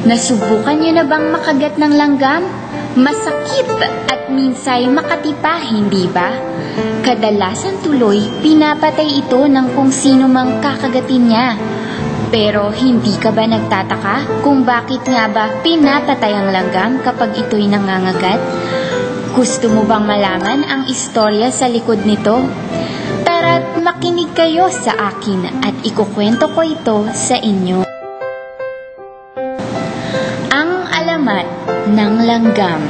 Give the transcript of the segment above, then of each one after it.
Nasubukan niyo na bang makagat ng langgam? Masakit at minsay makatipa, hindi ba? Kadalasan tuloy, pinapatay ito ng kung sino mang kakagatin niya. Pero hindi ka ba nagtataka kung bakit nga ba pinapatay ang langgam kapag ito'y nangangagat? Gusto mo bang malaman ang istorya sa likod nito? Tara't makinig kayo sa akin at ikukwento ko ito sa inyo. Ang alamat ng langgam.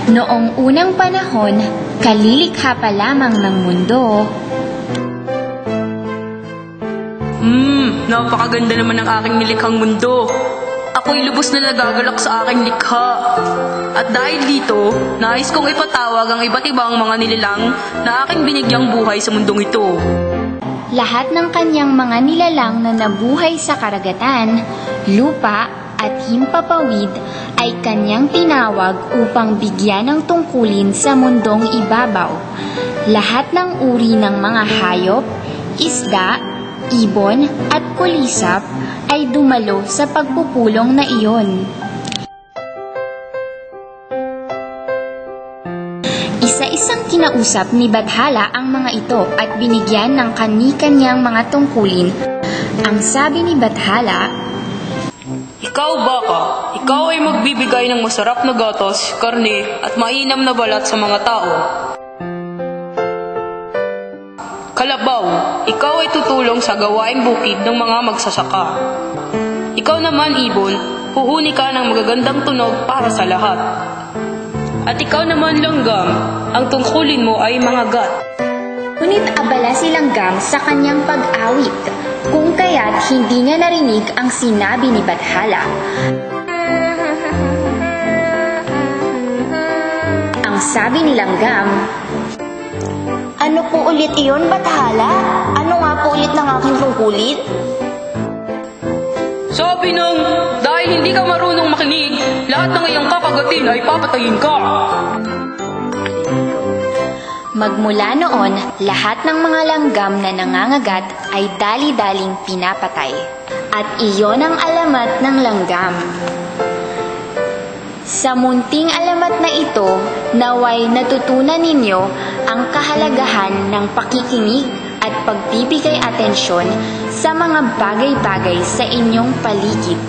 Noong unang panahon, kalilikha pa lamang ng mundo. Napakaganda naman ng aking nilikhang mundo. Ako'y lubos na nagagalak sa aking likha. At dahil dito, nais kong ipatawag ang iba't ibang mga nilalang na aking binigyang buhay sa mundong ito. Lahat ng kanyang mga nilalang na nabuhay sa karagatan, lupa at himpapawid ay kanyang tinawag upang bigyan ng tungkulin sa mundong ibabaw. Lahat ng uri ng mga hayop, isda, ibon at kulisap ay dumalo sa pagpupulong na iyon. Isa-isang kinausap ni Bathala ang mga ito at binigyan ng kani-kanyang mga tungkulin. Ang sabi ni Bathala, Ikaw, baka, ikaw ay magbibigay ng masarap na gatas, karne at mainam na balat sa mga tao. Kalabaw, ikaw ay tutulong sa gawaing bukid ng mga magsasaka. Ikaw naman, ibon, huhuni ka ng magagandang tunog para sa lahat. At ikaw naman, langgam, ang tungkulin mo ay mga gat. Ngunit abala si Langgam sa kanyang pag-awit, kung kaya't hindi niya narinig ang sinabi ni Bathala. Ang sabi ni Langgam, Ano po ulit iyon, Bathala? Ano nga po ulit ng aking tungkulin? Sabi nang, dahil hindi ka marunong makinig, lahat ng iyong kakagatin ay papatayin ka. Magmula noon, lahat ng mga langgam na nangangagat ay dali-daling pinapatay. At iyon ang alamat ng langgam. Sa munting alamat na ito, naway natutunan ninyo ang kahalagahan ng pakikinig at pagbibigay atensyon sa mga bagay-bagay sa inyong paligid.